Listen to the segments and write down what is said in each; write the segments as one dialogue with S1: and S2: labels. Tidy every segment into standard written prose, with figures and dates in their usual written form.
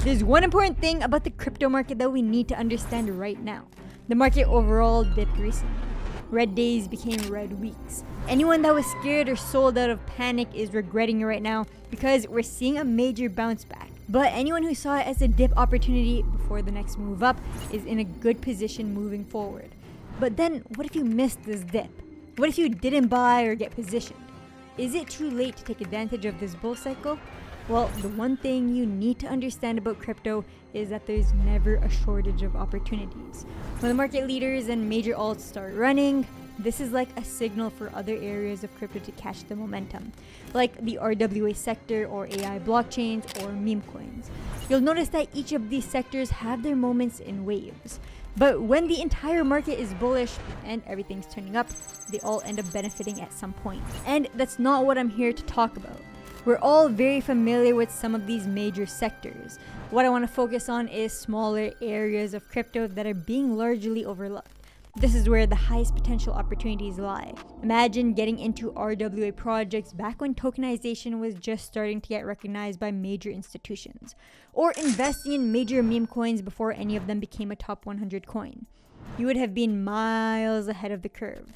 S1: There's one important thing about the crypto market that we need to understand right now. The market overall dipped recently. Red days became red weeks. Anyone that was scared or sold out of panic is regretting it right now because we're seeing a major bounce back. But anyone who saw it as a dip opportunity before the next move up is in a good position moving forward. But then what if you missed this dip? What if you didn't buy or get positioned? Is it too late to take advantage of this bull cycle? Well, the one thing you need to understand about crypto is that there's never a shortage of opportunities. When the market leaders and major alts start running, this is like a signal for other areas of crypto to catch the momentum, like the RWA sector or AI blockchains or meme coins. You'll notice that each of these sectors have their moments in waves. But when the entire market is bullish and everything's turning up, they all end up benefiting at some point. And that's not what I'm here to talk about. We're all very familiar with some of these major sectors. What I want to focus on is smaller areas of crypto that are being largely overlooked. This is where the highest potential opportunities lie. Imagine getting into RWA projects back when tokenization was just starting to get recognized by major institutions, or investing in major meme coins before any of them became a top 100 coin. You would have been miles ahead of the curve.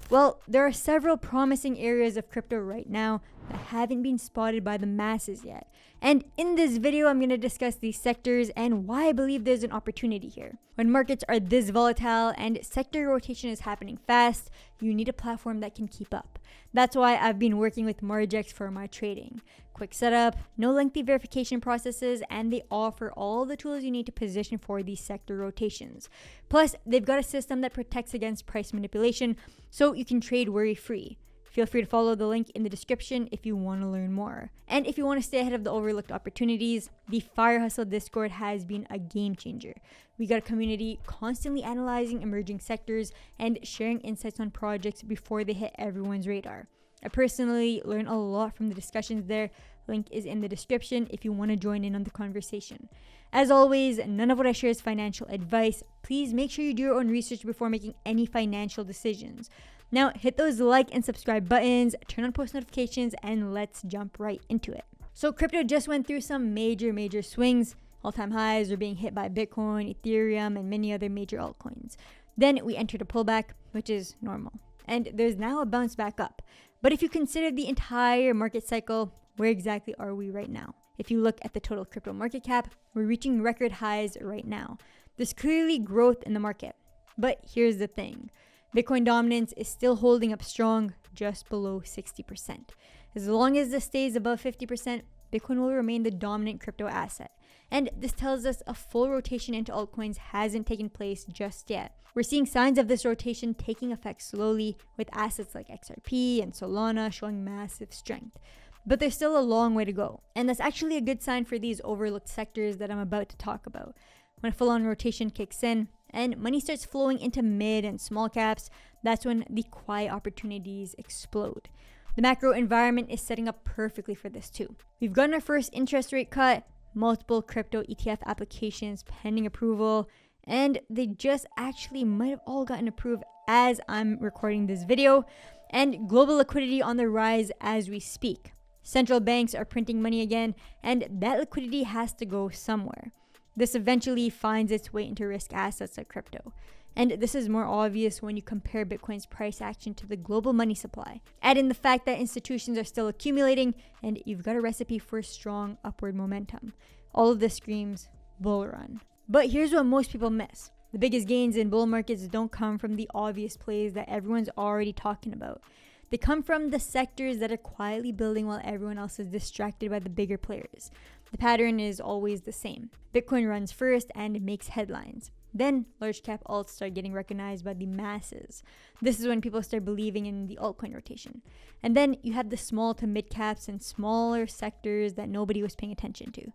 S1: Well, there are several promising areas of crypto right now that haven't been spotted by the masses yet. And in this video, I'm going to discuss these sectors and why I believe there's an opportunity here. When markets are this volatile and sector rotation is happening fast, you need a platform that can keep up. That's why I've been working with Margex for my trading. Quick setup, no lengthy verification processes, and they offer all the tools you need to position for these sector rotations. Plus, they've got a system that protects against price manipulation, so you can trade worry-free. Feel free to follow the link in the description if you want to learn more. And if you want to stay ahead of the overlooked opportunities, the FireHustle Discord has been a game changer. We got a community constantly analyzing emerging sectors and sharing insights on projects before they hit everyone's radar. I personally learn a lot from the discussions there. Link is in the description if you want to join in on the conversation. As always, none of what I share is financial advice. Please make sure you do your own research before making any financial decisions. Now, hit those like and subscribe buttons, turn on post notifications, and let's jump right into it. So crypto just went through some major swings. All-time highs are being hit by Bitcoin, Ethereum, and many other major altcoins. Then we entered a pullback, which is normal. And there's now a bounce back up. But if you consider the entire market cycle, where exactly are we right now? If you look at the total crypto market cap, we're reaching record highs right now. There's clearly growth in the market. But here's the thing. Bitcoin dominance is still holding up strong, just below 60%. As long as this stays above 50%, Bitcoin will remain the dominant crypto asset. And this tells us a full rotation into altcoins hasn't taken place just yet. We're seeing signs of this rotation taking effect slowly, with assets like XRP and Solana showing massive strength. But there's still a long way to go. And that's actually a good sign for these overlooked sectors that I'm about to talk about. When a full-on rotation kicks in, and money starts flowing into mid and small caps, that's when the quiet opportunities explode. The macro environment is setting up perfectly for this too. We've gotten our first interest rate cut, multiple crypto ETF applications pending approval, and they just actually might have all gotten approved as I'm recording this video, and global liquidity on the rise as we speak. Central banks are printing money again, and that liquidity has to go somewhere. This eventually finds its way into risk assets like crypto. And this is more obvious when you compare Bitcoin's price action to the global money supply. Add in the fact that institutions are still accumulating, and you've got a recipe for strong upward momentum. All of this screams bull run. But here's what most people miss. The biggest gains in bull markets don't come from the obvious plays that everyone's already talking about. They come from the sectors that are quietly building while everyone else is distracted by the bigger players. The pattern is always the same. Bitcoin runs first and makes headlines. Then large cap alts start getting recognized by the masses. This is when people start believing in the altcoin rotation. And then you have the small to mid caps and smaller sectors that nobody was paying attention to.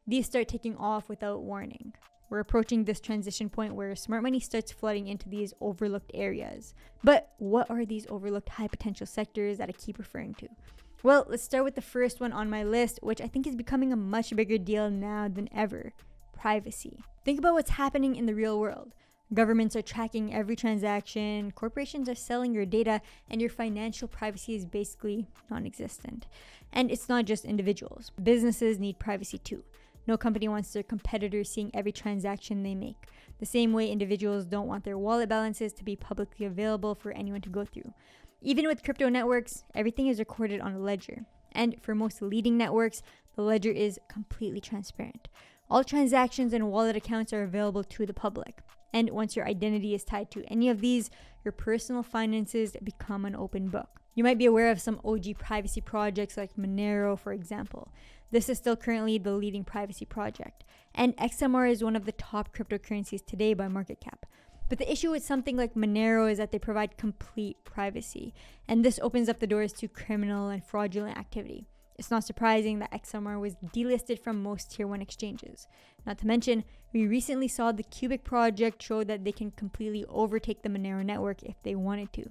S1: These start taking off without warning. We're approaching this transition point where smart money starts flooding into these overlooked areas. But what are these overlooked high potential sectors that I keep referring to? Well, let's start with the first one on my list, which I think is becoming a much bigger deal now than ever: privacy. Think about what's happening in the real world. Governments are tracking every transaction, corporations are selling your data, and your financial privacy is basically non-existent. And it's not just individuals. Businesses need privacy too. No company wants their competitors seeing every transaction they make. The same way individuals don't want their wallet balances to be publicly available for anyone to go through. Even with crypto networks, everything is recorded on a ledger. And for most leading networks, the ledger is completely transparent. All transactions and wallet accounts are available to the public. And once your identity is tied to any of these, your personal finances become an open book. You might be aware of some OG privacy projects like Monero, for example. This is still currently the leading privacy project. And XMR is one of the top cryptocurrencies today by market cap. But the issue with something like Monero is that they provide complete privacy. And this opens up the doors to criminal and fraudulent activity. It's not surprising that XMR was delisted from most tier 1 exchanges. Not to mention, we recently saw the Cubic project show that they can completely overtake the Monero network if they wanted to.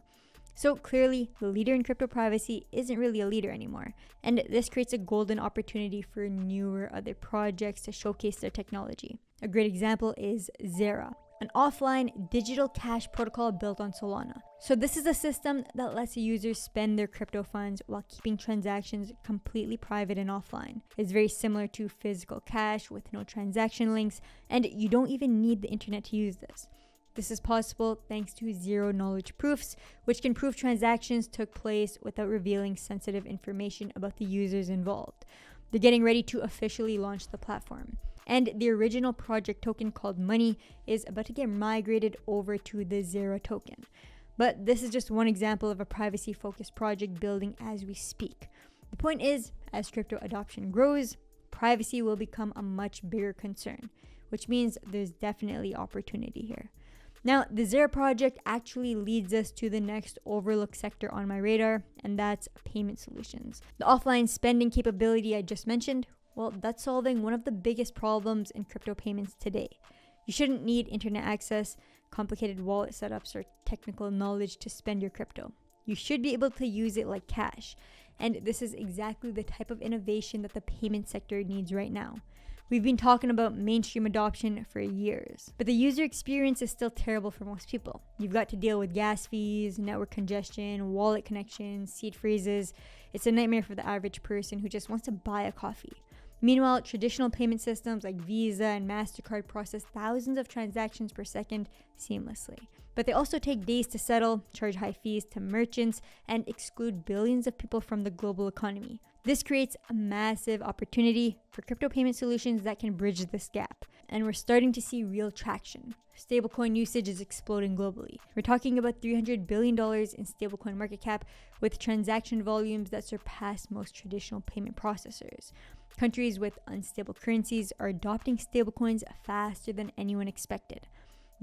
S1: So clearly, the leader in crypto privacy isn't really a leader anymore. And this creates a golden opportunity for newer other projects to showcase their technology. A great example is Zera, an offline digital cash protocol built on Solana. So this is a system that lets users spend their crypto funds while keeping transactions completely private and offline. It's very similar to physical cash with no transaction links, and you don't even need the internet to use this. This is possible thanks to zero-knowledge proofs, which can prove transactions took place without revealing sensitive information about the users involved. They're getting ready to officially launch the platform. And the original project token called Money is about to get migrated over to the Zera token. But this is just one example of a privacy-focused project building as we speak. The point is, as crypto adoption grows, privacy will become a much bigger concern, which means there's definitely opportunity here. Now, the Zera project actually leads us to the next overlooked sector on my radar, and that's payment solutions. The offline spending capability I just mentioned, well, that's solving one of the biggest problems in crypto payments today. You shouldn't need internet access, complicated wallet setups, or technical knowledge to spend your crypto. You should be able to use it like cash. And this is exactly the type of innovation that the payment sector needs right now. We've been talking about mainstream adoption for years, but the user experience is still terrible for most people. You've got to deal with gas fees, network congestion, wallet connections, seed freezes. It's a nightmare for the average person who just wants to buy a coffee. Meanwhile, traditional payment systems like Visa and MasterCard process thousands of transactions per second seamlessly. But they also take days to settle, charge high fees to merchants, and exclude billions of people from the global economy. This creates a massive opportunity for crypto payment solutions that can bridge this gap. And we're starting to see real traction. Stablecoin usage is exploding globally. We're talking about $300 billion in stablecoin market cap with transaction volumes that surpass most traditional payment processors. Countries with unstable currencies are adopting stablecoins faster than anyone expected.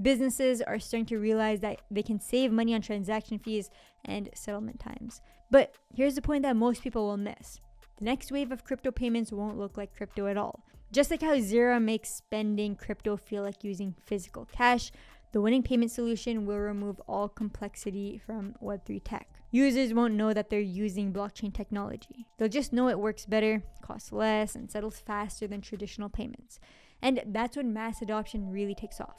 S1: Businesses are starting to realize that they can save money on transaction fees and settlement times. But here's the point that most people will miss. The next wave of crypto payments won't look like crypto at all. Just like how Zera makes spending crypto feel like using physical cash, the winning payment solution will remove all complexity from Web3 tech. Users won't know that they're using blockchain technology. They'll just know it works better, costs less, and settles faster than traditional payments. And that's when mass adoption really takes off.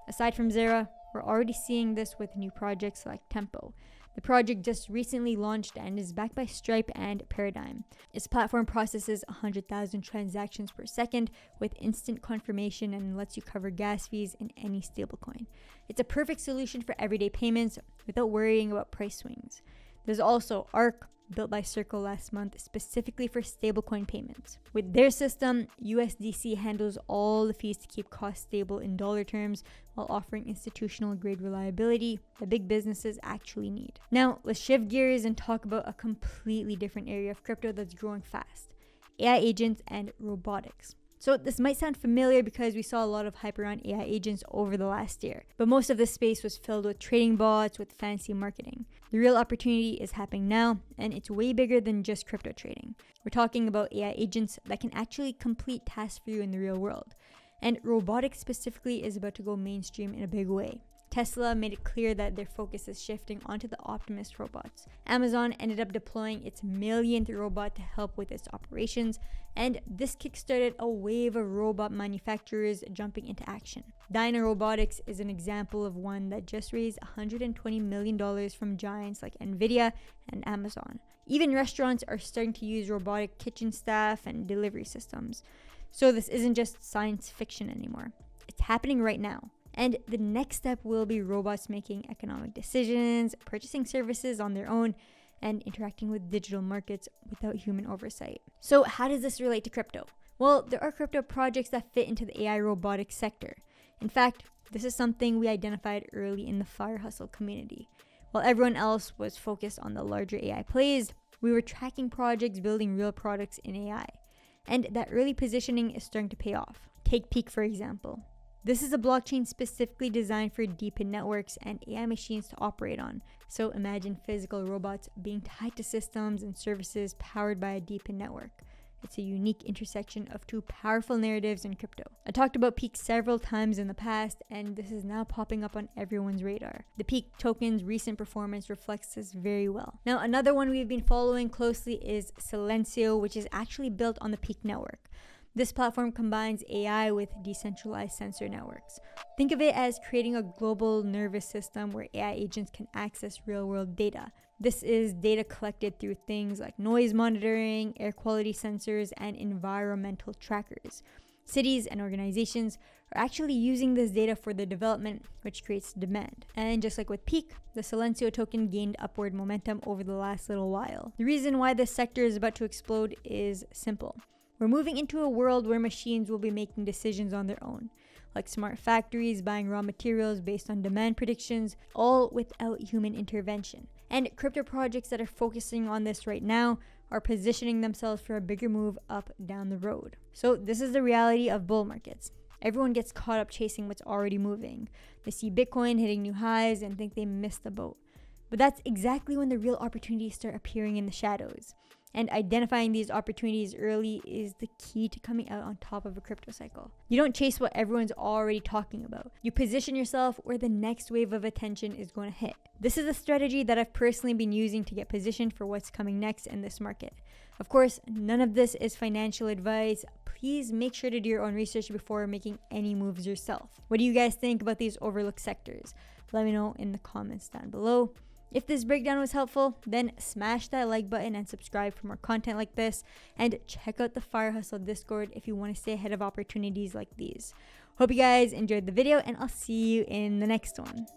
S1: Aside from Zera, we're already seeing this with new projects like Tempo. The project just recently launched and is backed by Stripe and Paradigm. Its platform processes 100,000 transactions per second with instant confirmation and lets you cover gas fees in any stablecoin. It's a perfect solution for everyday payments without worrying about price swings. There's also Arc, built by Circle last month specifically for stablecoin payments. With their system, USDC handles all the fees to keep costs stable in dollar terms while offering institutional grade reliability that big businesses actually need. Now, let's shift gears and talk about a completely different area of crypto that's growing fast: AI agents and robotics. So this might sound familiar because we saw a lot of hype around AI agents over the last year, but most of this space was filled with trading bots with fancy marketing. The real opportunity is happening now, and it's way bigger than just crypto trading. We're talking about AI agents that can actually complete tasks for you in the real world. And robotics specifically is about to go mainstream in a big way. Tesla made it clear that their focus is shifting onto the Optimus robots. Amazon ended up deploying its millionth robot to help with its operations, and this kickstarted a wave of robot manufacturers jumping into action. Dyna Robotics is an example of one that just raised $120 million from giants like Nvidia and Amazon. Even restaurants are starting to use robotic kitchen staff and delivery systems. So this isn't just science fiction anymore. It's happening right now. And the next step will be robots making economic decisions, purchasing services on their own, and interacting with digital markets without human oversight. So how does this relate to crypto? Well, there are crypto projects that fit into the AI robotics sector. In fact, this is something we identified early in the FireHustle community. While everyone else was focused on the larger AI plays, we were tracking projects building real products in AI. And that early positioning is starting to pay off. Take Peak, for example. This is a blockchain specifically designed for deep networks and AI machines to operate on. So imagine physical robots being tied to systems and services powered by a deep network. It's a unique intersection of two powerful narratives in crypto. I talked about Peak several times in the past, and this is now popping up on everyone's radar. The Peak token's recent performance reflects this very well. Now, another one we've been following closely is Silencio, which is actually built on the Peak network. This platform combines AI with decentralized sensor networks. Think of it as creating a global nervous system where AI agents can access real-world data. This is data collected through things like noise monitoring, air quality sensors, and environmental trackers. Cities and organizations are actually using this data for their development, which creates demand. And just like with Peak, the Silencio token gained upward momentum over the last little while. The reason why this sector is about to explode is simple. We're moving into a world where machines will be making decisions on their own, like smart factories buying raw materials based on demand predictions, all without human intervention. And crypto projects that are focusing on this right now are positioning themselves for a bigger move up down the road. So this is the reality of bull markets. Everyone gets caught up chasing what's already moving. They see Bitcoin hitting new highs and think they missed the boat. But that's exactly when the real opportunities start appearing in the shadows. And identifying these opportunities early is the key to coming out on top of a crypto cycle. You don't chase what everyone's already talking about. You position yourself where the next wave of attention is going to hit. This is a strategy that I've personally been using to get positioned for what's coming next in this market. Of course, none of this is financial advice. Please make sure to do your own research before making any moves yourself. What do you guys think about these overlooked sectors? Let me know in the comments down below. If this breakdown was helpful, then smash that like button and subscribe for more content like this. And check out the FireHustle Discord if you want to stay ahead of opportunities like these. Hope you guys enjoyed the video, and I'll see you in the next one.